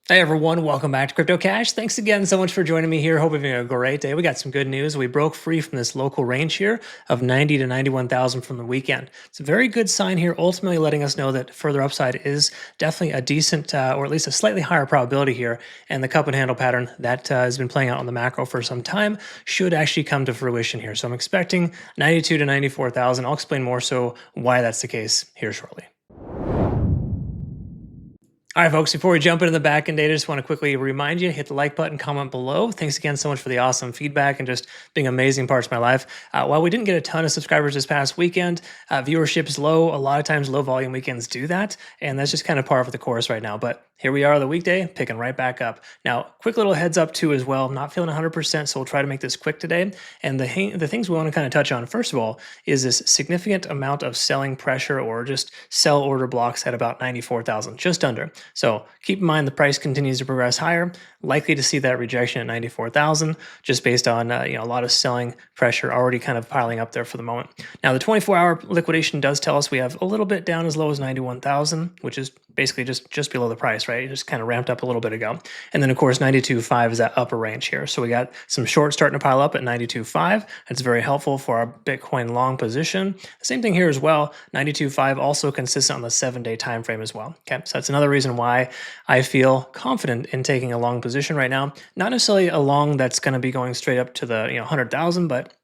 Hey everyone, welcome back to Crypto Cash. Thanks again so much for joining me here. Hope you're having a great day. We got some good news. We broke free from this local range here of 90 to 91,000 from the weekend. It's a very good sign here, ultimately letting us know that further upside is definitely a decent, or at least a slightly higher probability here. And the cup and handle pattern that has been playing out on the macro for some time should actually come to fruition here. So I'm expecting 92 to 94,000. I'll explain more so why that's the case here shortly. All right, folks, before we jump into the back-end data, just want to quickly remind you, hit the like button, comment below. Thanks again so much for the awesome feedback and just being amazing parts of my life. While we didn't get a ton of subscribers this past weekend, viewership is low. A lot of times low volume weekends do that, and that's just kind of par for the course right now. But here we are the weekday, picking right back up. Now, quick little heads up too as well. I'm not feeling 100%, so we'll try to make this quick today. And the things we want to kind of touch on, first of all, is this significant amount of selling pressure or just sell order blocks at about 94,000, just under. So keep in mind the price continues to progress higher, likely to see that rejection at 94,000, just based on a lot of selling pressure already kind of piling up there for the moment. Now the 24-hour liquidation does tell us we have a little bit down as low as 91,000, which is basically just below the price, right? It just kind of ramped up a little bit ago. And then of course 92.5 is that upper range here. So we got some shorts starting to pile up at 92.5. That's very helpful for our Bitcoin long position. Same thing here as well. 92.5 also consistent on the 7-day time frame as well. Okay, so that's another reason why I feel confident in taking a long position right now. Not necessarily a long that's going to be going straight up to the 100,000, but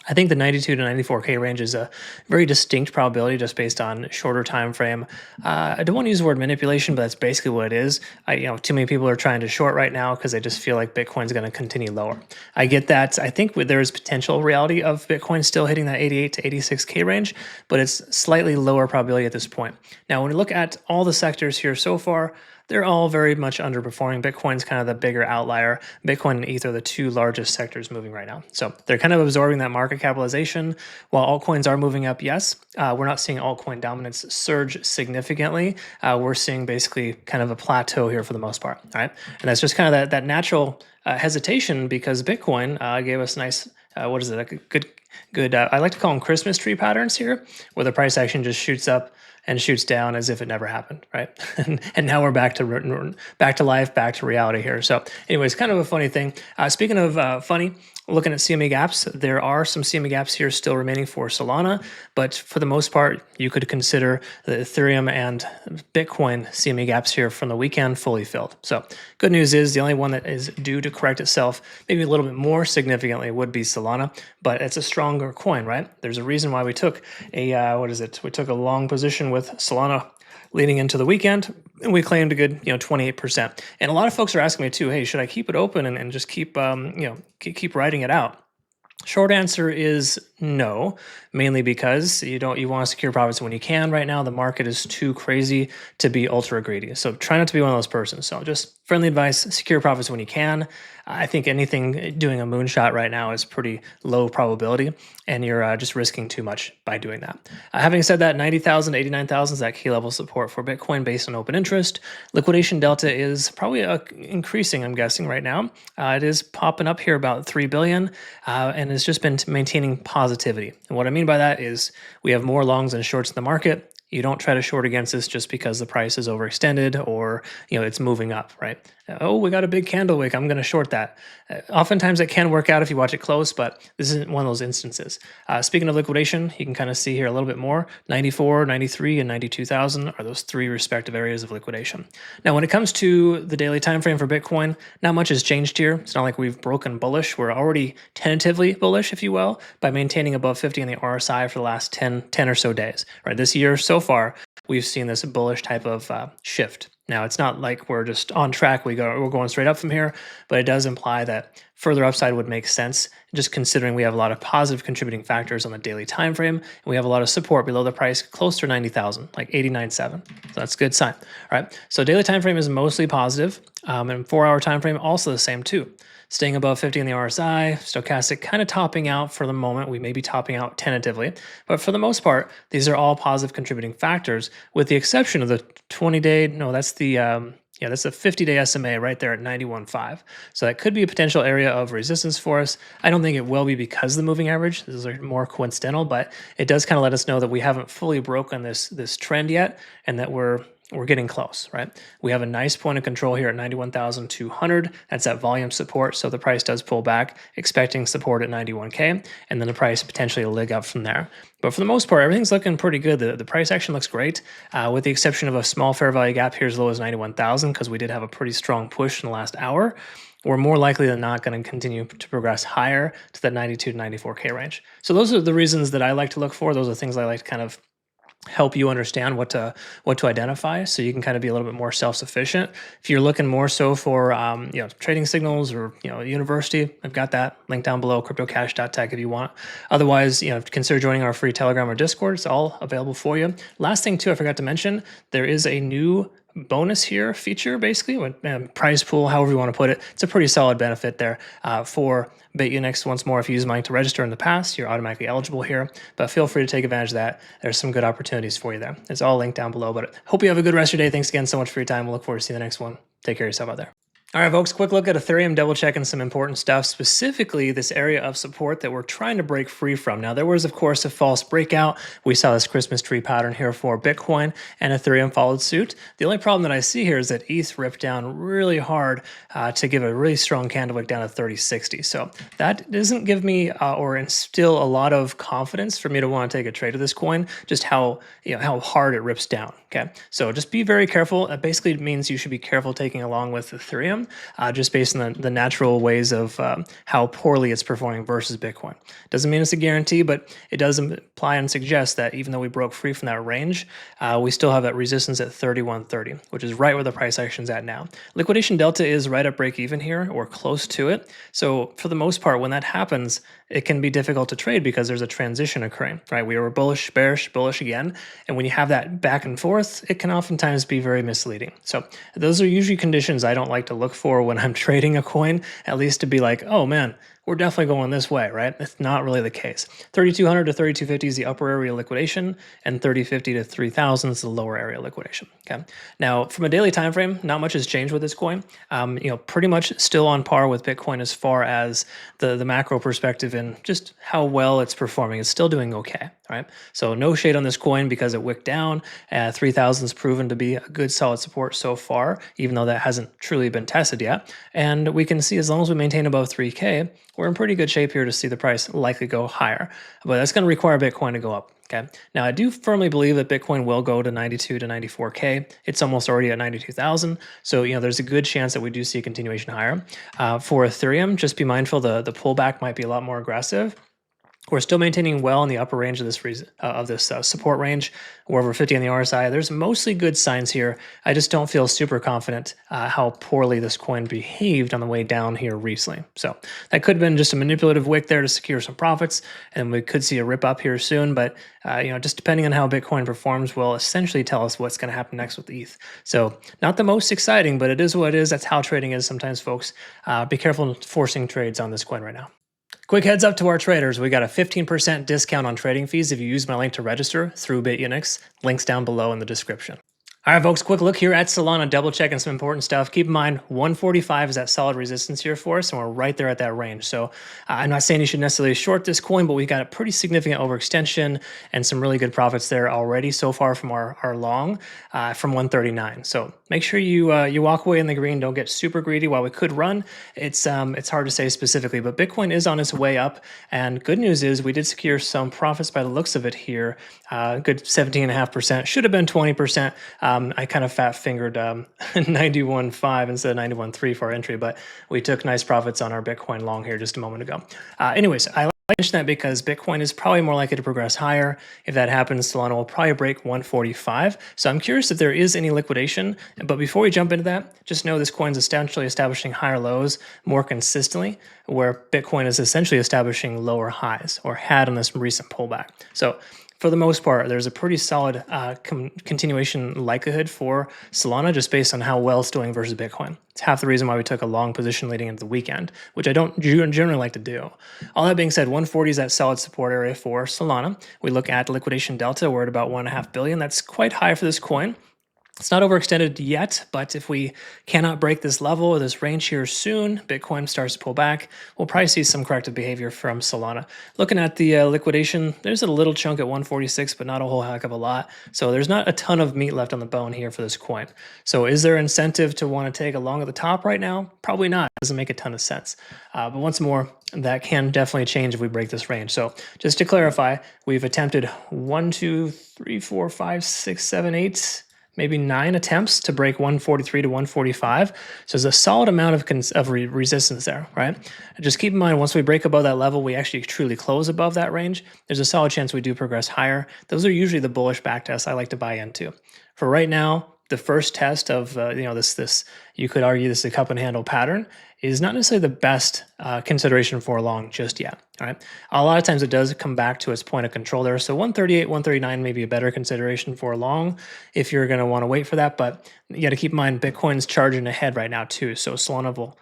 I think the 92 to 94K range is a very distinct probability just based on shorter time frame. I don't want to use the word manipulation, but that's basically what it is. Too many people are trying to short right now because they just feel like Bitcoin's going to continue lower. I get that. I think there is potential reality of Bitcoin still hitting that 88 to 86K range, but it's slightly lower probability at this point. Now, when we look at all the sectors here so far, they're all very much underperforming. Bitcoin's kind of the bigger outlier. Bitcoin and ETH are the two largest sectors moving right now. So they're kind of absorbing that market capitalization. While altcoins are moving up, yes, we're not seeing altcoin dominance surge significantly. We're seeing basically kind of a plateau here for the most part, all right? And that's just kind of that natural hesitation because Bitcoin gave us nice, what is it, a good I like to call them Christmas tree patterns here, where the price action just shoots up and shoots down as if it never happened, right? And now we're back to life, back to reality here. So anyways, kind of a funny thing. Speaking of funny, looking at CME gaps, there are some CME gaps here still remaining for Solana, but for the most part, you could consider the Ethereum and Bitcoin CME gaps here from the weekend fully filled. So good news is the only one that is due to correct itself maybe a little bit more significantly would be Solana, but it's a stronger coin, right? There's a reason why we took a, we took a long position with Solana leading into the weekend, and we claimed a good 28%. And a lot of folks are asking me too, hey, should I keep it open and just keep keep writing it out? Short answer is no, mainly because you want to secure profits when you can. Right now, the market is too crazy to be ultra greedy. So try not to be one of those persons. So just friendly advice, secure profits when you can. I think anything doing a moonshot right now is pretty low probability, and you're just risking too much by doing that. Having said that, 90,000 to 89,000 is that key level support for Bitcoin based on open interest. Liquidation delta is probably increasing, I'm guessing, right now. It is popping up here about 3 billion, and it's just been maintaining positivity. And what I mean by that is we have more longs and shorts in the market. You don't try to short against this just because the price is overextended or it's moving up, right? Oh, we got a big candle wick, I'm going to short that. Oftentimes it can work out if you watch it close, but this isn't one of those instances. Speaking of liquidation, you can kind of see here a little bit more. 94, 93, and 92,000 are those three respective areas of liquidation. Now, when it comes to the daily time frame for Bitcoin, not much has changed here. It's not like we've broken bullish. We're already tentatively bullish, if you will, by maintaining above 50 in the RSI for the last 10 or so days. Right, this year so far, we've seen this bullish type of shift. Now, it's not like we're just on track, we're going straight up from here, but it does imply that further upside would make sense, just considering we have a lot of positive contributing factors on the daily time frame, and we have a lot of support below the price, close to 90,000, like 89.7. So that's a good sign. All right, so daily time frame is mostly positive, and 4-hour time frame also the same too. Staying above 50 in the RSI, stochastic kind of topping out for the moment. We may be topping out tentatively, but for the most part, these are all positive contributing factors, with the exception of the 20-day. No, that's the that's a 50-day SMA right there at 91.5. So that could be a potential area of resistance for us. I don't think it will be because of the moving average. This is more coincidental, but it does kind of let us know that we haven't fully broken this trend yet, and that we're we're getting close, right? We have a nice point of control here at 91,200. That's at volume support. So the price does pull back, expecting support at 91K, and then the price potentially a leg up from there. But for the most part, everything's looking pretty good. The price action looks great, with the exception of a small fair value gap here as low as 91,000, because we did have a pretty strong push in the last hour. We're more likely than not going to continue to progress higher to the 92 to 94K range. So those are the reasons that I like to look for. Those are things I like to kind of help you understand what to identify, so you can kind of be a little bit more self-sufficient. If you're looking more so for trading signals or university, I've got that link down below, cryptocash.tech if you want. Otherwise, consider joining our free Telegram or Discord. It's all available for you. Last thing too, I forgot to mention, there is a new bonus here feature, basically, prize pool, however you want to put it. It's a pretty solid benefit there for Bitunix. Once more, if you used mine to register in the past, you're automatically eligible here, but feel free to take advantage of that. There's some good opportunities for you there. It's all linked down below, but hope you have a good rest of your day. Thanks again so much for your time. We'll look forward to seeing the next one. Take care of yourself out there. All right, folks, quick look at Ethereum, double checking some important stuff, specifically this area of support that we're trying to break free from. Now, there was, of course, a false breakout. We saw this Christmas tree pattern here for Bitcoin, and Ethereum followed suit. The only problem that I see here is that ETH ripped down really hard to give a really strong candle wick down to 3060. So that doesn't give me or instill a lot of confidence for me to want to take a trade of this coin, just how hard it rips down. Okay, so just be very careful. It basically means you should be careful taking along with Ethereum, just based on the natural ways of how poorly it's performing versus Bitcoin. Doesn't mean it's a guarantee, but it does imply and suggest that even though we broke free from that range, we still have that resistance at 3130, which is right where the price action's at now. Liquidation delta is right at break even here, or close to it. So for the most part, when that happens, it can be difficult to trade because there's a transition occurring, right? We were bullish, bearish, bullish again. And when you have that back and forth, it can oftentimes be very misleading. So those are usually conditions I don't like to look for when I'm trading a coin, at least to be like, oh man, we're definitely going this way, right? It's not really the case. 3,200 to 3,250 is the upper area liquidation, and 3,050 to 3,000 is the lower area liquidation. Okay. Now, from a daily time frame, not much has changed with this coin. Pretty much still on par with Bitcoin as far as the macro perspective and just how well it's performing. It's still doing okay. Right. So no shade on this coin because it wicked down. 3,000 is proven to be a good solid support so far, even though that hasn't truly been tested yet. And we can see as long as we maintain above 3K, we're in pretty good shape here to see the price likely go higher. But that's going to require Bitcoin to go up. Okay. Now, I do firmly believe that Bitcoin will go to 92 to 94K. It's almost already at 92,000. So, there's a good chance that we do see a continuation higher. For Ethereum, just be mindful the pullback might be a lot more aggressive. We're still maintaining well in the upper range of this support range. We're over 50 on the RSI. There's mostly good signs here. I just don't feel super confident how poorly this coin behaved on the way down here recently. So that could have been just a manipulative wick there to secure some profits, and we could see a rip up here soon. But just depending on how Bitcoin performs will essentially tell us what's going to happen next with ETH. So not the most exciting, but it is what it is. That's how trading is sometimes, folks. Be careful forcing trades on this coin right now. Quick heads up to our traders. We got a 15% discount on trading fees if you use my link to register through Bitunix. Links down below in the description. All right, folks, quick look here at Solana, double checking some important stuff. Keep in mind, 145 is that solid resistance here for us, and we're right there at that range. So I'm not saying you should necessarily short this coin, but we got a pretty significant overextension and some really good profits there already so far from our long from 139. So make sure you walk away in the green. Don't get super greedy. While we could run, it's hard to say specifically, but Bitcoin is on its way up. And good news is we did secure some profits by the looks of it here. Good 17.5%. Should have been 20%. I kind of fat fingered 91.5 instead of 91.3 for our entry, but we took nice profits on our Bitcoin long here just a moment ago. Anyways, I mention that because Bitcoin is probably more likely to progress higher. If that happens, Solana will probably break 145. So I'm curious if there is any liquidation. But before we jump into that, just know this coin's essentially establishing higher lows more consistently, where Bitcoin is essentially establishing lower highs, or had on this recent pullback. So for the most part, there's a pretty solid continuation likelihood for Solana just based on how well it's doing versus Bitcoin. It's half the reason why we took a long position leading into the weekend, which I don't generally like to do. All that being said, 140 is that solid support area for Solana. We look at liquidation delta. We're at about 1.5 billion. That's quite high for this coin. It's not overextended yet, but if we cannot break this level or this range here soon, Bitcoin starts to pull back, we'll probably see some corrective behavior from Solana. Looking at the liquidation, there's a little chunk at 146, but not a whole heck of a lot. So there's not a ton of meat left on the bone here for this coin. So is there incentive to want to take a long at the top right now? Probably not. It doesn't make a ton of sense. But once more, that can definitely change if we break this range. So just to clarify, we've attempted 1, 2, 3, 4, 5, 6, 7, 8, maybe 9 attempts to break 143 to 145. So there's a solid amount of resistance there, right? Just keep in mind, once we break above that level, we actually truly close above that range. There's a solid chance we do progress higher. Those are usually the bullish back tests I like to buy into. For right now, the first test of this you could argue this is a cup and handle pattern is not necessarily the best consideration for long just yet. All right, a lot of times it does come back to its point of control there. So 138, 139 may be a better consideration for long if you're going to want to wait for that. But you got to keep in mind Bitcoin's charging ahead right now too. So Solana will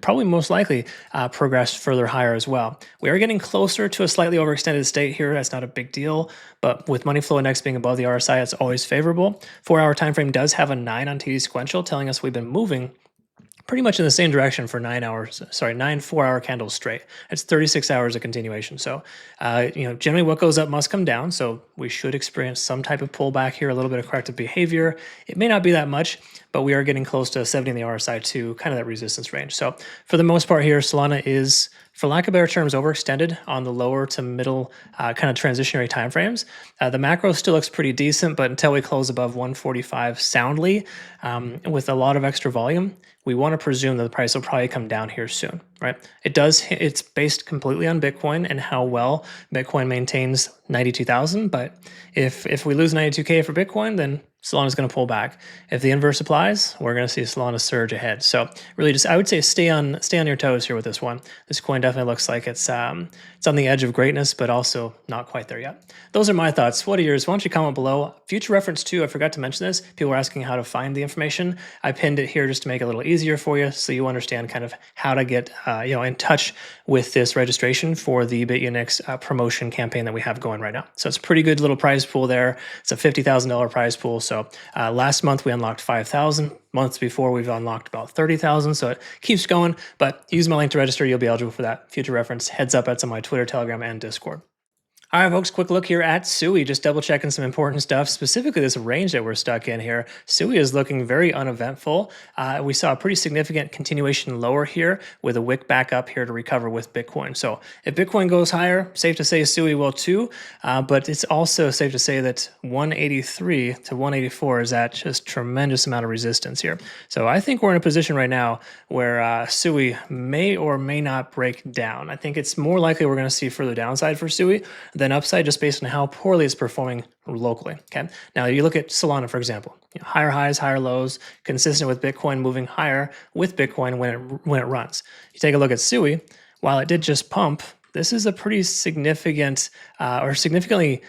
probably most likely progress further higher as well. We are getting closer to a slightly overextended state here. That's not a big deal, but with money flow index being above the RSI, it's always favorable. 4-hour time frame does have a 9 on TD sequential, telling us we've been moving pretty much in the same direction for 9 4-hour candles straight. It's 36 hours of continuation. So, generally what goes up must come down. So we should experience some type of pullback here, a little bit of corrective behavior. It may not be that much, but we are getting close to 70 in the RSI to kind of that resistance range. So for the most part here, Solana is, for lack of better terms, overextended on the lower to middle kind of transitionary timeframes. The macro still looks pretty decent, but until we close above 145 soundly with a lot of extra volume, we want to presume that the price will probably come down here soon, right? It's based completely on Bitcoin and how well Bitcoin maintains 92,000. But if we lose 92K for Bitcoin, then Solana's going to pull back. If the inverse applies, we're going to see Solana surge ahead. So really, I would say stay on your toes here with this one. This coin definitely looks like it's on the edge of greatness, but also not quite there yet. Those are my thoughts. What are yours? Why don't you comment below? Future reference too, I forgot to mention this. People were asking how to find the information. I pinned it here just to make it a little easier for you, so you understand kind of how to get in touch with this registration for the Bitunix promotion campaign that we have going right now. So it's a pretty good little prize pool there. It's a $50,000 prize pool. So last month we unlocked 5,000. Months before we've unlocked about 30,000. So it keeps going, but use my link to register. You'll be eligible for that. Future reference, heads up, that's on my Twitter, Telegram, and Discord. All right, folks, quick look here at SUI, just double checking some important stuff, specifically this range that we're stuck in here. SUI is looking very uneventful. We saw a pretty significant continuation lower here with a wick back up here to recover with Bitcoin. So if Bitcoin goes higher, safe to say SUI will too, but it's also safe to say that 183 to 184 is at just tremendous amount of resistance here. So I think we're in a position right now where SUI may or may not break down. I think it's more likely we're going to see further downside for SUI than upside, just based on how poorly it's performing locally. Okay. Now you look at Solana, for example, higher highs, higher lows, consistent with Bitcoin moving higher with Bitcoin when it runs. You take a look at SUI, while it did just pump, this is a pretty significant or significantly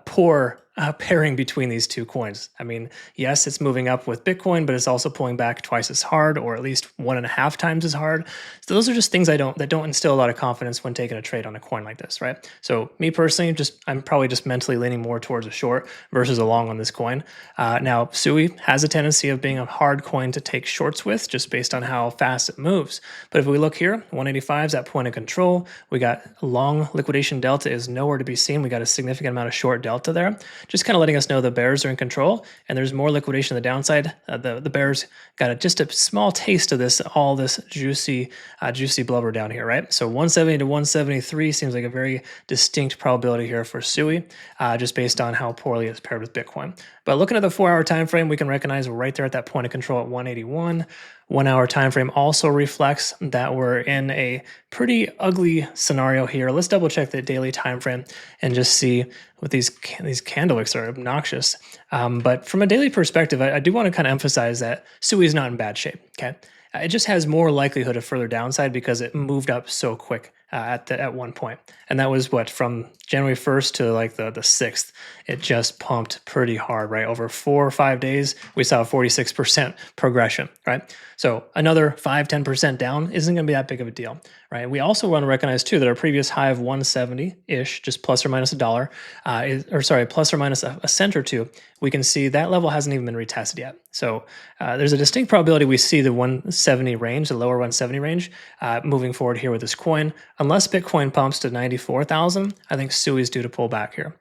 poor pairing between these two coins. I mean, yes, it's moving up with Bitcoin, but it's also pulling back twice as hard, or at least 1.5 times as hard. So those are just things that don't instill a lot of confidence when taking a trade on a coin like this, right? So me personally, I'm probably just mentally leaning more towards a short versus a long on this coin. Now, SUI has a tendency of being a hard coin to take shorts with, just based on how fast it moves. But if we look here, 185 is that point of control. We got long liquidation delta is nowhere to be seen. We got a significant amount of short delta there, just kind of letting us know the bears are in control and there's more liquidation on the downside. The bears got just a small taste of all this juicy blubber down here, right? So 170 to 173 seems like a very distinct probability here for SUI, just based on how poorly it's paired with Bitcoin. But looking at the 4-hour time frame, we can recognize we're right there at that point of control at 181. 1-hour time frame also reflects that we're in a pretty ugly scenario here. Let's double check the daily time frame and just see what these candlesticks are obnoxious. But from a daily perspective, I do want to kind of emphasize that SUI is not in bad shape. Okay, it just has more likelihood of further downside because it moved up so quick at one point, and that was what, from January 1st to like the 6th, it just pumped pretty hard, right? Over 4 or 5 days, we saw a 46% progression, right? So another 5-10% down isn't going to be that big of a deal, right? We also want to recognize too that our previous high of 170-ish, just plus or minus $1, plus or minus a cent or two, we can see that level hasn't even been retested yet. So there's a distinct probability we see the 170 range, the lower 170 range, moving forward here with this coin. Unless Bitcoin pumps to 94,000, I think SUI is due to pull back here.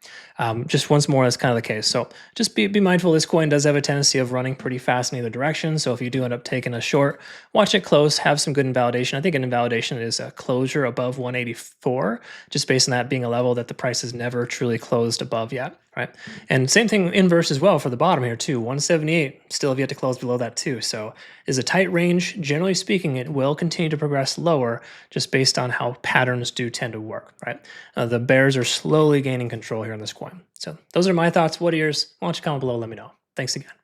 Just once more, that's kind of the case. So just be mindful, this coin does have a tendency of running pretty fast in either direction. So if you do end up taking a short, watch it close, have some good invalidation. I think an invalidation is a closure above 184, just based on that being a level that the price has never truly closed above yet, right? And same thing inverse as well for the bottom here too. 178 still have yet to close below that too. So is a tight range. Generally speaking, it will continue to progress lower just based on how patterns do tend to work, right? The bears are slowly gaining control here in this coin. So those are my thoughts. What are yours? Why don't you comment below? Let me know. Thanks again.